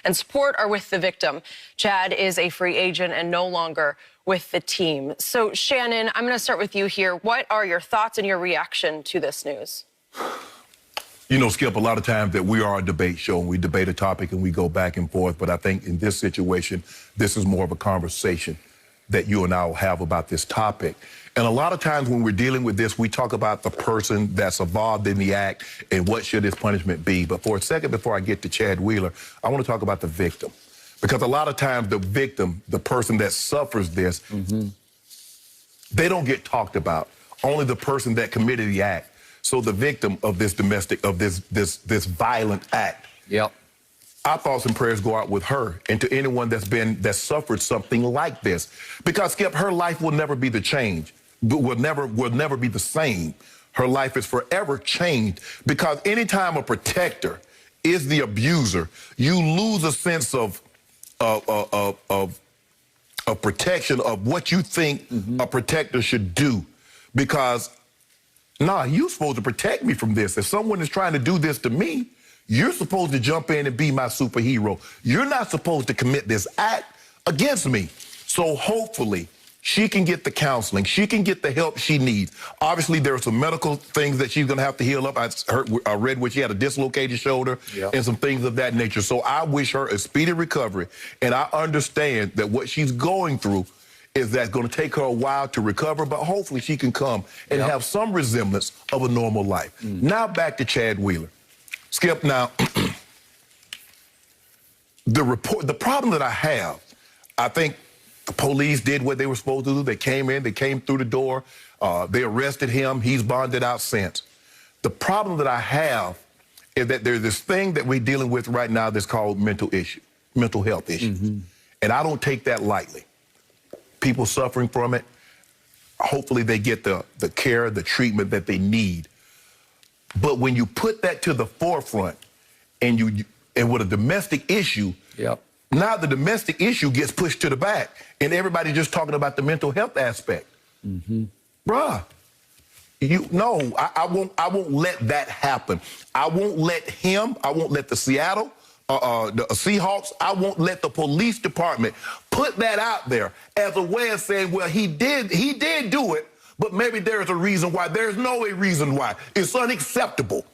and support are with the victim. Chad is a free agent and no longer with the team. So, Shannon, I'm going to start with you here. What are your thoughts and your reaction to this news? You know, Skip, a lot of times that we are a debate show and we debate a topic and we go back and forth. But I think in this situation, this is more of a conversation that you and I will have about this topic. And a lot of times when we're dealing with this, we talk about the person that's involved in the act and what should his punishment be. But for a second, before I get to Chad Wheeler, I want to talk about the victim. Because a lot of times the victim, the person that suffers this, they don't get talked about. Only the person that committed the act. So the victim of this domestic, of this violent act. Yep. Our thoughts and prayers go out with her and to anyone that suffered something like this. Because, Skip, her life will never be the change, will never be the same. Her life is forever changed because anytime a protector is the abuser, you lose a sense of protection of what you think a protector should do. Because, nah, you're supposed to protect me from this. If someone is trying to do this to me, you're supposed to jump in and be my superhero. You're not supposed to commit this act against me. So hopefully she can get the counseling. She can get the help she needs. Obviously, there are some medical things that she's going to have to heal up. I read where she had a dislocated shoulder and some things of that nature. So I wish her a speedy recovery. And I understand that what she's going through is that's going to take her a while to recover, but hopefully she can come and have some resemblance of a normal life. Now back to Chad Wheeler. Skip, now, the problem that I have, I think the police did what they were supposed to do. They came in, they came through the door, they arrested him, he's bonded out since. The problem that I have is that there's this thing that we're dealing with right now that's called mental health issue. And I don't take that lightly. People suffering from it, hopefully they get the care, the treatment that they need. But when you put that to the forefront and with a domestic issue, now the domestic issue gets pushed to the back and everybody's just talking about the mental health aspect. Bruh, I won't let that happen. I won't let him, I won't let the Seattle, the Seahawks, I won't let the police department put that out there as a way of saying, well, he did do it, but maybe there's a reason why. There's no reason why. It's unacceptable.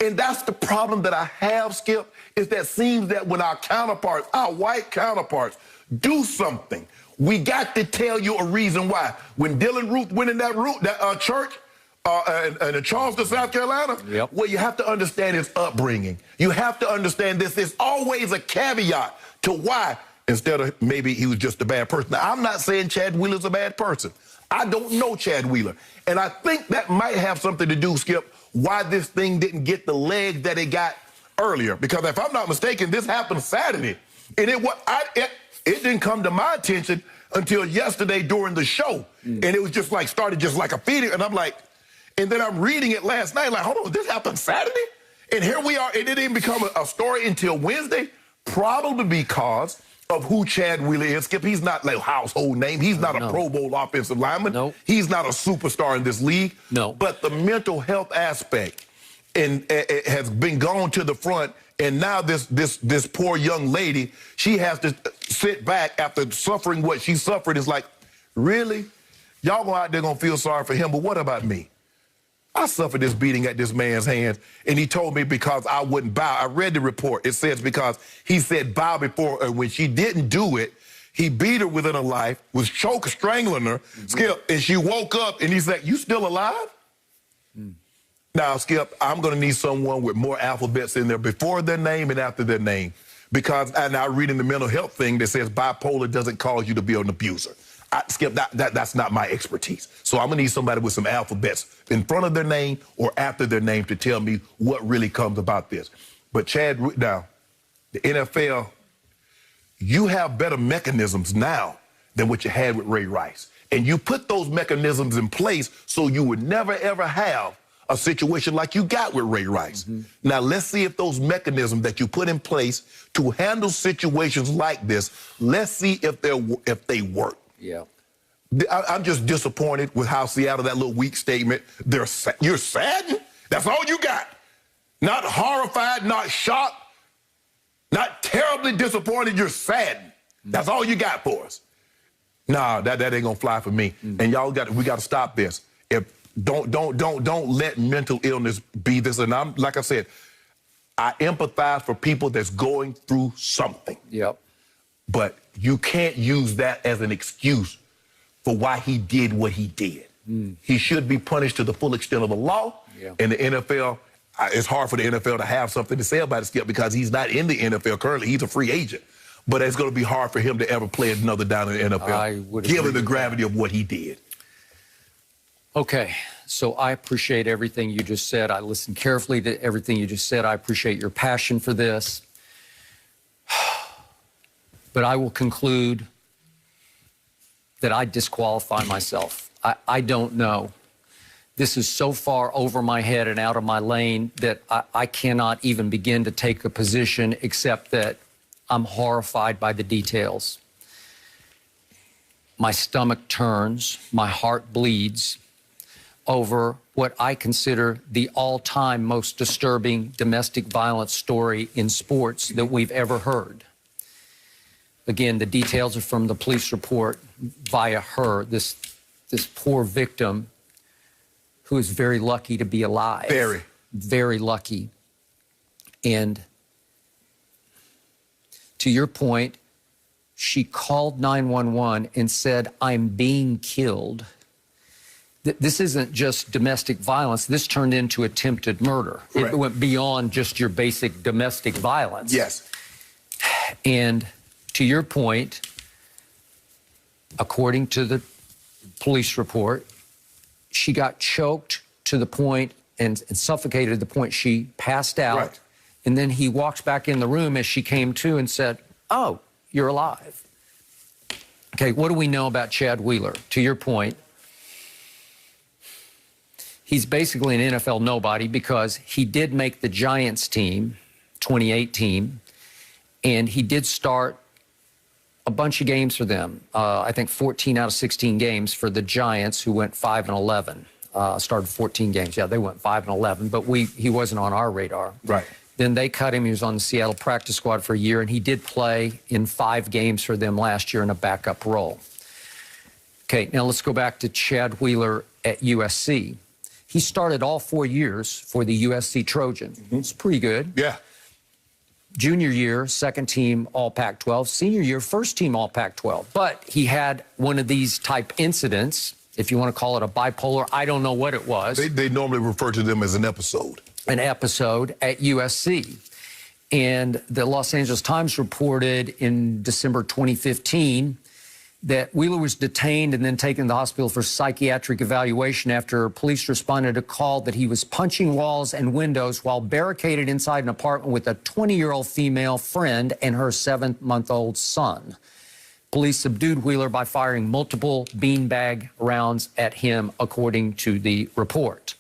And that's the problem that I have, Skip, is that seems that when our counterparts, our white counterparts, do something, we got to tell you a reason why. When Dylan Ruth went in that church in Charleston, South Carolina, well, you have to understand his upbringing. You have to understand this. There's always a caveat to why, instead of maybe he was just a bad person. Now, I'm not saying Chad Wheeler's a bad person. I don't know Chad Wheeler. And I think that might have something to do, Skip, why this thing didn't get the legs that it got earlier. Because if I'm not mistaken, this happened Saturday. And it didn't come to my attention until yesterday during the show. And it was just like, started just like a feeding. And I'm like, and then I'm reading it last night, like, hold on, this happened Saturday? And here we are, and it didn't become a story until Wednesday, probably because of who Chad Wheeler is. Skip, he's not like a household name. He's not a Pro Bowl offensive lineman. He's not a superstar in this league. But the mental health aspect it has been gone to the front, and now this poor young lady, she has to sit back after suffering what she suffered. Is like, really? Y'all go out there gonna feel sorry for him, but what about me? I suffered this beating at this man's hands, and he told me because I wouldn't bow. I read the report. It says because he said bow before her. When she didn't do it, he beat her within her life, was strangling her, Skip, and she woke up, and he said, you still alive? Now, Skip, I'm going to need someone with more alphabets in there before their name and after their name. Because, and I read in the mental health thing that says bipolar doesn't cause you to be an abuser. Skip, that's not my expertise. So I'm going to need somebody with some alphabets in front of their name or after their name to tell me what really comes about this. But Chad, now, the NFL, you have better mechanisms now than what you had with Ray Rice. And you put those mechanisms in place so you would never, ever have a situation like you got with Ray Rice. Now, let's see if those mechanisms that you put in place to handle situations like this, let's see if they work. I'm just disappointed with how Seattle, that little weak statement, you're saddened? That's all you got. Not horrified, not shocked, Not terribly disappointed, you're saddened. That's all you got for us. Nah, that ain't gonna fly for me. And we got to stop this. Don't let mental illness be this. And I'm, like I said, I empathize for people that's going through something. Yep. But you can't use that as an excuse for why he did what he did. He should be punished to the full extent of the law. Yeah. And the NFL, it's hard for the NFL to have something to say about it, Skip, because he's not in the NFL currently. He's a free agent. But it's going to be hard for him to ever play another down in the NFL, given the gravity of what he did. Okay, so I appreciate everything you just said. I listened carefully to everything you just said. I appreciate your passion for this. But I will conclude that I disqualify myself. I don't know. This is so far over my head and out of my lane that I cannot even begin to take a position except that I'm horrified by the details. My stomach turns, my heart bleeds over what I consider the all-time most disturbing domestic violence story in sports that we've ever heard. Again, the details are from the police report via her, this poor victim who is very lucky to be alive. Very. Very lucky. And to your point, she called 911 and said, "I'm being killed." This isn't just domestic violence. This turned into attempted murder. Correct. It went beyond just your basic domestic violence. Yes. And to your point, according to the police report, she got choked to the point and suffocated to the point she passed out. Right. And then he walked back in the room as she came to and said, "Oh, you're alive." Okay, what do we know about Chad Wheeler? To your point, he's basically an NFL nobody because he did make the Giants team, 2018, and he did start a bunch of games for them. I think 14 out of 16 games for the Giants, who went 5-11. Started 14 games. Yeah, they went 5-11, but he wasn't on our radar. Right. Then they cut him. He was on the Seattle practice squad for a year, and he did play in 5 games for them last year in a backup role. Okay, now let's go back to Chad Wheeler at USC. He started all 4 years for the USC Trojans. It's pretty good. Yeah. Junior year, second team All Pac-12. Senior year, first team All Pac-12. But he had one of these type incidents, if you want to call it a bipolar. I don't know what it was. They normally refer to them as an episode. An episode at USC. And the Los Angeles Times reported in December 2015 that Wheeler was detained and then taken to the hospital for psychiatric evaluation after police responded to a call that he was punching walls and windows while barricaded inside an apartment with a 20-year-old female friend and her 7-month-old son. Police subdued Wheeler by firing multiple beanbag rounds at him, according to the report.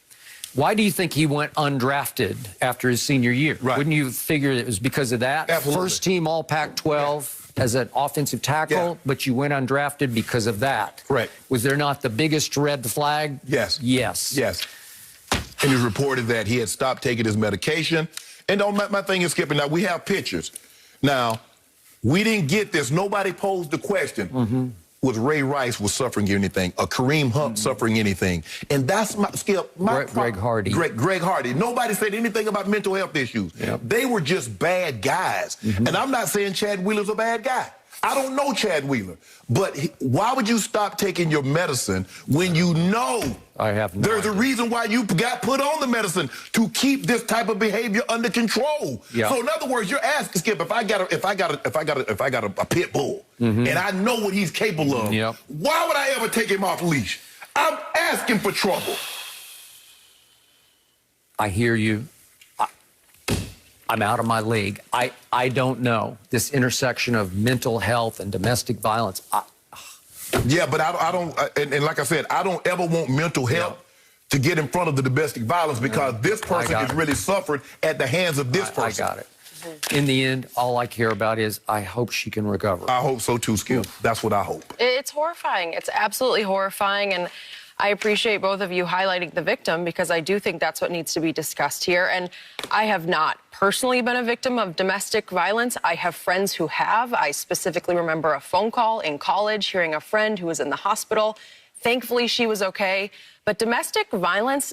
Why do you think he went undrafted after his senior year? Right. Wouldn't you figure it was because of that? Absolutely. First team All Pac-12 as an offensive tackle, but you went undrafted because of that. Correct. Was there not the biggest red flag? Yes. Yes. Yes. And it was reported that he had stopped taking his medication. And my thing is, Skipper, now we have pictures. Now, we didn't get this. Nobody posed the question. Was Ray Rice was suffering anything, or Kareem Hunt suffering anything? And that's my Skip. Greg Hardy. Greg Hardy. Nobody said anything about mental health issues. Yep. They were just bad guys. And I'm not saying Chad Wheeler's a bad guy. I don't know Chad Wheeler. But why would you stop taking your medicine when you know I have no there's a idea. reason why you got put on the medicine to keep this type of behavior under control? Yep. So in other words, you're asking, Skip, if I got a pit bull and I know what he's capable of, Yep. why would I ever take him off leash? I'm asking for trouble. I hear you. I'm out of my league. I don't know. This intersection of mental health and domestic violence. Yeah, but I don't, and like I said, I don't ever want mental health to get in front of the domestic violence because this person is really suffering at the hands of this person. I got it. In the end, all I care about is I hope she can recover. I hope so too, Skip. That's what I hope. It's horrifying. It's absolutely horrifying. And I appreciate both of you highlighting the victim because I do think that's what needs to be discussed here. And I have not personally been a victim of domestic violence. I have friends who have. I specifically remember a phone call in college hearing a friend who was in the hospital. Thankfully, she was okay. But domestic violence,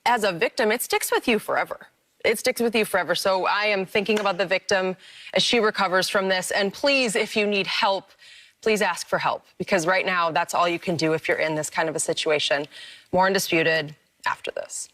as a victim, it sticks with you forever. It sticks with you forever. So I am thinking about the victim as she recovers from this. And please, if you need help, please ask for help, because right now that's all you can do if you're in this kind of a situation. More Undisputed after this.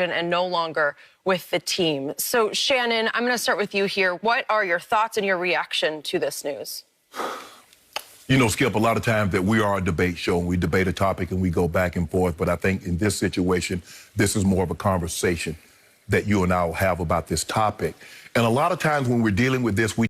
And no longer with the team. So, Shannon, I'm going to start with you here. What are your thoughts and your reaction to this news? You know, Skip, a lot of times that we are a debate show and we debate a topic and we go back and forth. But I think in this situation, this is more of a conversation that you and I will have about this topic. And a lot of times when we're dealing with this, we